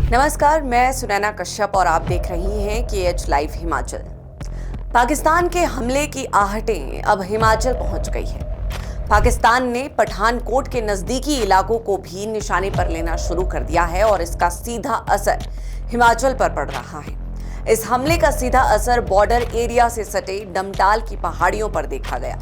नमस्कार, मैं सुनैना कश्यप और आप देख रही हैं KH लाइव हिमाचल। पाकिस्तान के हमले की आहटें अब हिमाचल पहुंच गई है। पाकिस्तान ने पठानकोट के नजदीकी इलाकों को भी निशाने पर लेना शुरू कर दिया है और इसका सीधा असर हिमाचल पर पड़ रहा है। इस हमले का सीधा असर बॉर्डर एरिया से सटे डमटाल की पहाड़ियों पर देखा गया।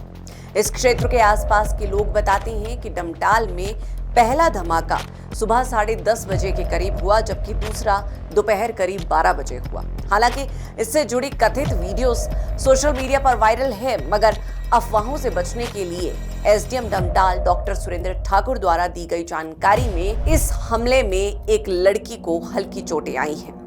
इस क्षेत्र के आसपास के लोग बताते हैं कि डमटाल में पहला धमाका सुबह 10:30 बजे के करीब हुआ, जबकि दूसरा दोपहर करीब 12 बजे हुआ। हालांकि इससे जुड़ी कथित वीडियोस सोशल मीडिया पर वायरल है, मगर अफवाहों से बचने के लिए SDM डमटाल डॉक्टर सुरेंद्र ठाकुर द्वारा दी गई जानकारी में इस हमले में एक लड़की को हल्की चोटें आई हैं।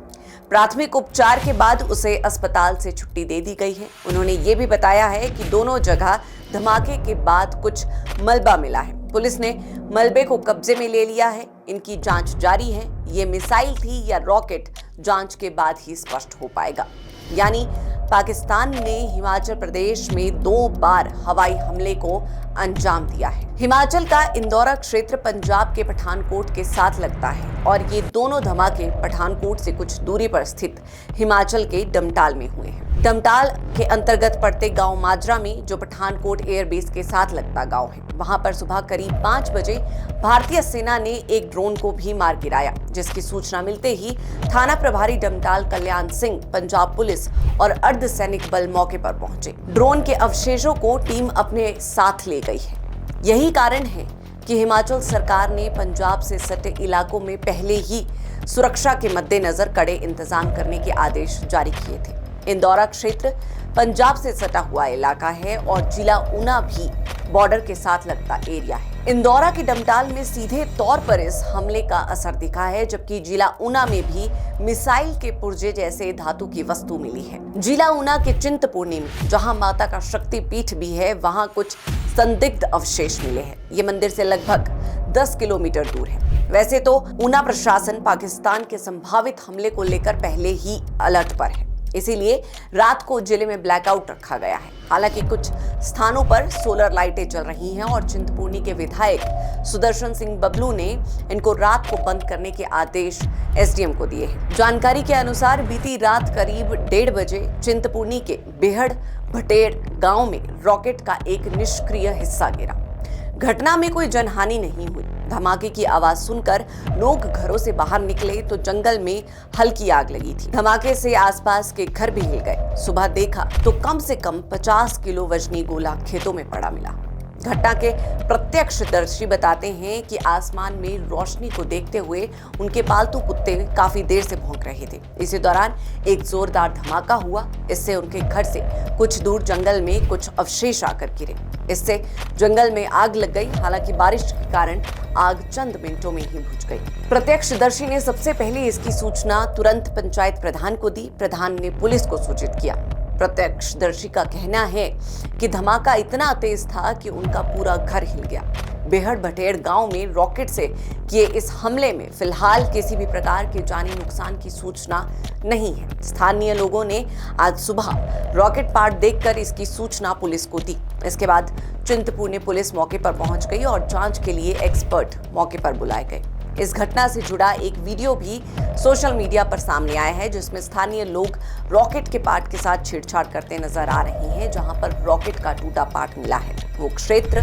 प्राथमिक उपचार के बाद उसे अस्पताल से छुट्टी दे दी गई है। उन्होंने ये भी बताया है कि दोनों जगह धमाके के बाद कुछ मलबा मिला है। पुलिस ने मलबे को कब्जे में ले लिया है। इनकी जांच जारी है। ये मिसाइल थी या रॉकेट, जांच के बाद ही स्पष्ट हो पाएगा। यानी पाकिस्तान ने हिमाचल प्रदेश में 2 बार हवाई हमले को अंजाम दिया है। हिमाचल का इंदौरा क्षेत्र पंजाब के पठानकोट के साथ लगता है और ये दोनों धमाके पठानकोट से कुछ दूरी पर स्थित हिमाचल के डमटाल में हुए हैं। डमटाल के अंतर्गत पड़ते गांव माजरा में, जो पठानकोट एयरबेस के साथ लगता गांव है, वहां पर सुबह करीब 5 बजे भारतीय सेना ने एक ड्रोन को भी मार गिराया, जिसकी सूचना मिलते ही थाना प्रभारी डमटाल कल्याण सिंह, पंजाब पुलिस और अर्धसैनिक बल मौके पर पहुंचे। ड्रोन के अवशेषों को टीम अपने साथ ले गई है। यही कारण है कि हिमाचल सरकार ने पंजाब से सटे इलाकों में पहले ही सुरक्षा के मद्देनजर कड़े इंतजाम करने के आदेश जारी किए थे। इंदौरा क्षेत्र पंजाब से सटा हुआ इलाका है और जिला ऊना भी बॉर्डर के साथ लगता एरिया है। इंदौरा के डमटाल में सीधे तौर पर इस हमले का असर दिखा है, जबकि जिला ऊना में भी मिसाइल के पुर्जे जैसे धातु की वस्तु मिली है। जिला ऊना के चिंतपूर्णी में, जहां माता का शक्तिपीठ भी है, वहां कुछ संदिग्ध अवशेष मिले हैं। ये मंदिर से लगभग 10 किलोमीटर दूर है। वैसे तो ऊना प्रशासन पाकिस्तान के संभावित हमले को लेकर पहले ही अलर्ट पर है, इसीलिए रात को जिले में ब्लैकआउट रखा गया है। हालांकि कुछ स्थानों पर सोलर लाइटें जल रही हैं और चिंतपूर्णी के विधायक सुदर्शन सिंह बबलू ने इनको रात को बंद करने के आदेश SDM को दिए हैं। जानकारी के अनुसार बीती रात करीब 1:30 बजे चिंतपूर्णी के बेहड़ भटेड़ गांव में रॉकेट का एक निष्क्रिय हिस्सा गिरा। घटना में कोई जनहानि नहीं हुई। धमाके की आवाज सुनकर लोग घरों से बाहर निकले तो जंगल में हल्की आग लगी थी। धमाके से आसपास के घर भी हिल गए। सुबह देखा तो कम से कम 50 किलो वजनी गोला खेतों में पड़ा मिला। घटना के प्रत्यक्षदर्शी बताते हैं कि आसमान में रोशनी को देखते हुए उनके पालतू कुत्ते काफी देर से भौंक रहे थे। इसी दौरान एक जोरदार धमाका हुआ। इससे उनके घर से कुछ दूर जंगल में कुछ अवशेष आकर गिरे। इससे जंगल में आग लग गई। हालांकि बारिश के कारण आग चंद मिनटों में ही बुझ गई। प्रत्यक्षदर्शी ने सबसे पहले इसकी सूचना तुरंत पंचायत प्रधान को दी। प्रधान ने पुलिस को सूचित किया। प्रत्यक्षदर्शी का कहना है कि धमाका इतना तेज था कि उनका पूरा घर हिल गया। बेहड़ भटेड़ गांव में रॉकेट से किए इस हमले में फिलहाल किसी भी प्रकार के जानी नुकसान की सूचना नहीं है। स्थानीय लोगों ने आज सुबह रॉकेट पार्ट देखकर इसकी सूचना पुलिस को दी। इसके बाद चिंतपूर्णी पुलिस मौके पर पहुंच गई और जांच के लिए एक्सपर्ट मौके पर बुलाए गए। इस घटना से जुड़ा एक वीडियो भी सोशल मीडिया पर सामने आया है, जिसमें स्थानीय लोग रॉकेट के पार्ट के साथ छेड़छाड़ करते नजर आ रहे हैं। जहां पर रॉकेट का टूटा पार्ट मिला है, वो क्षेत्र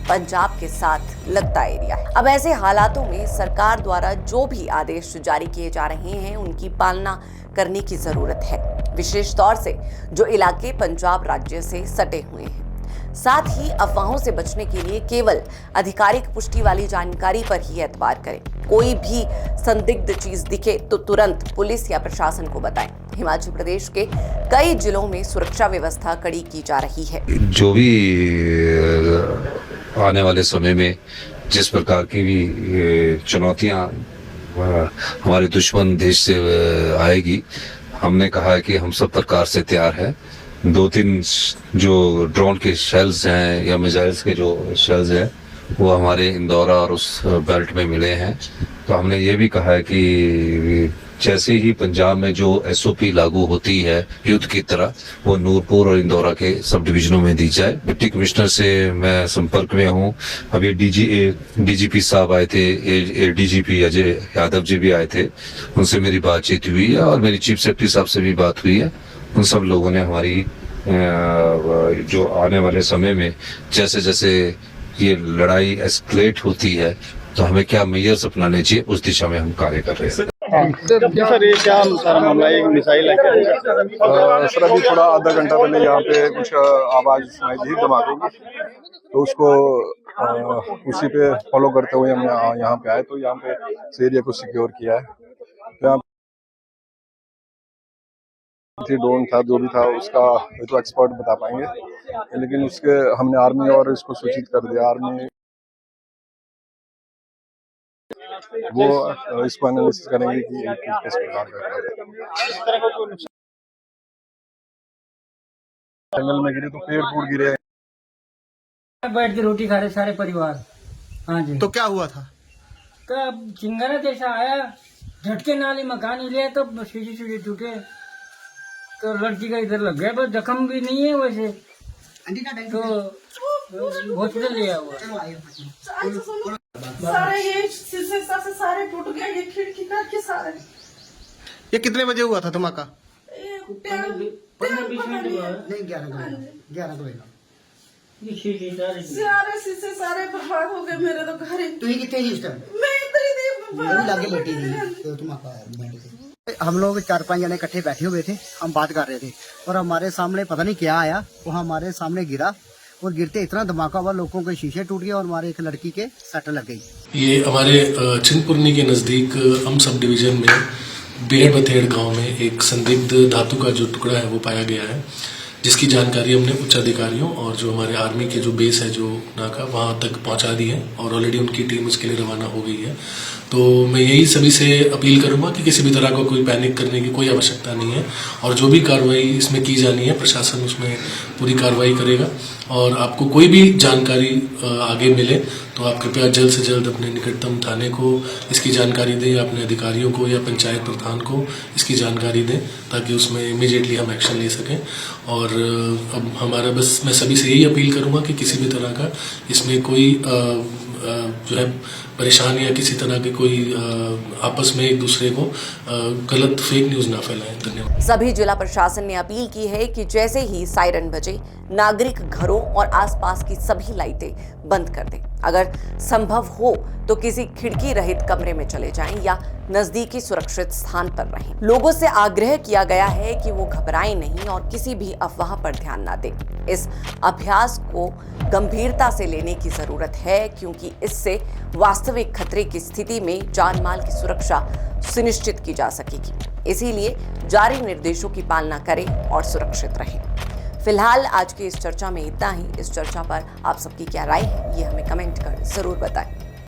पंजाब के साथ लगता एरिया है। अब ऐसे हालातों में सरकार द्वारा जो भी आदेश जारी किए जा रहे हैं, उनकी पालना करने की जरूरत है, विशेष तौर से जो इलाके पंजाब राज्य से सटे हुए हैं। साथ ही अफवाहों से बचने के लिए केवल आधिकारिक पुष्टि वाली जानकारी पर ही एतबार करें। कोई भी संदिग्ध चीज दिखे तो तुरंत पुलिस या प्रशासन को बताएं। हिमाचल प्रदेश के कई जिलों में सुरक्षा व्यवस्था कड़ी की जा रही है। जो भी आने वाले समय में जिस प्रकार की भी चुनौतियां हमारे दुश्मन देश से आएगी, हमने कहा है कि हम सब प्रकार से तैयार हैं। 2-3 जो ड्रोन के शेल्स हैं या मिसाइल्स के जो शेल्स हैं, वो हमारे इंदौरा और उस बेल्ट में मिले हैं। तो हमने ये भी कहा है कि जैसे ही पंजाब में जो एसओपी लागू होती है युद्ध की तरह, वो नूरपुर और इंदौरा के सब डिवीजनों में दी जाए। डिप्टी कमिश्नर से मैं संपर्क में हूँ। अभी डीजीपी साहब आए थे, डीजीपी अजय यादव जी भी आए थे, उनसे मेरी बातचीत हुई है और मेरी चीफ सेक्रेटरी साहब से भी बात हुई है। उन सब लोगों ने हमारी जो आने वाले समय में जैसे जैसे ये लड़ाई एस्केलेट होती है तो हमें क्या मेजर्स अपनाने चाहिए, उस दिशा में हम कार्य कर रहे हैं। सर ये क्या सारा मामला है? एक मिसाइल है क्या? सर अभी थोड़ा आधा घंटा पहले यहाँ पे कुछ आवाज सुनाई दी धमाकों की, तो उसको उसी पे फॉलो करते हुए हम यहाँ पे आए। तो यहाँ पे इस एरिया को सिक्योर किया है। यहाँ ड्रोन था, जो भी था उसका ये तो एक्सपर्ट बता पाएंगे, लेकिन उसके हमने आर्मी और इसको सूचित कर दिया। आर्मी वो इसको एनालिसिस करेंगे कि किस प्रकार का जंगल में गिरे तो पेड़ फूट गिरे। बैठ के रोटी खा रहे सारे परिवार। हाँ जी। तो क्या हुआ था? तो चिंगारा जैसा आया, झटके नाली मकान हिले तो सीढ़ी टूटे, तो लड़की का इधर लग गया, बस जख्म भी नहीं है वैसे, तो हॉस्पिटल लिया हुआ। सारे ये शीशे से सारे टूट गए, ये खिड़की के सारे। ये कितने बजे हुआ था धमाका? 15-20 मिनट हुआ। नहीं, 11 बजे। सारे शीशे सारे बर्बाद हो गए मेरे तो घर। तू ही कितने इस टाइम? मैं इधर ही थी, लागे बैठी थी तो धमाका। हम लोग 4-5 जने इकट्ठे बैठे हुए थे, हम बात कर रहे थे और हमारे सामने पता नहीं क्या आया, वो हमारे सामने गिरा और गिरते इतना धमाका हुआ, लोगों के शीशे टूट गए और हमारे एक लड़की के सट लग गई। ये हमारे चिंतपूर्णी के नजदीक हम सब डिवीजन में बेहड़ बथेड़ गांव में एक संदिग्ध धातु का जो टुकड़ा है वो पाया गया है, जिसकी जानकारी हमने उच्च अधिकारियों और जो हमारे आर्मी के जो बेस है जो नाका वहां तक पहुंचा दी है और ऑलरेडी उनकी टीम उसके लिए रवाना हो गई है। तो मैं यही सभी से अपील करूंगा कि किसी भी तरह का कोई पैनिक करने की कोई आवश्यकता नहीं है और जो भी कार्रवाई इसमें की जानी है प्रशासन उसमें पूरी कार्रवाई करेगा। और आपको कोई भी जानकारी आगे मिले तो आप कृपया जल्द से जल्द अपने निकटतम थाने को इसकी जानकारी दें या अपने अधिकारियों को या पंचायत प्रधान को इसकी जानकारी दें, ताकि उसमें इमीडिएटली हम एक्शन ले सकें। और अब हमारा बस मैं सभी से यही अपील करूंगा कि किसी भी तरह का इसमें कोई जो है परेशान या किसी तरह के कोई आपस में एक दूसरे को गलत फेक न्यूज ना फैलाएं। धन्यवाद। सभी जिला प्रशासन ने अपील की है कि जैसे ही सायरन बजे नागरिक घरों और आसपास की सभी लाइटें बंद कर दें। अगर संभव हो तो किसी खिड़की रहित कमरे में चले जाएं या नजदीकी सुरक्षित स्थान पर रहें। लोगों से आग्रह किया गया है कि वो घबराएं नहीं और किसी भी अफवाह पर ध्यान ना दें। इस अभ्यास को गंभीरता से लेने की जरूरत है, क्योंकि इससे वास्तविक खतरे की स्थिति में जान माल की सुरक्षा सुनिश्चित की जा सकेगी। इसीलिए जारी निर्देशों की पालना करें और सुरक्षित रहें। फिलहाल आज की इस चर्चा में इतना ही। इस चर्चा पर आप सबकी क्या राय है, ये हमें कमेंट कर जरूर बताएं।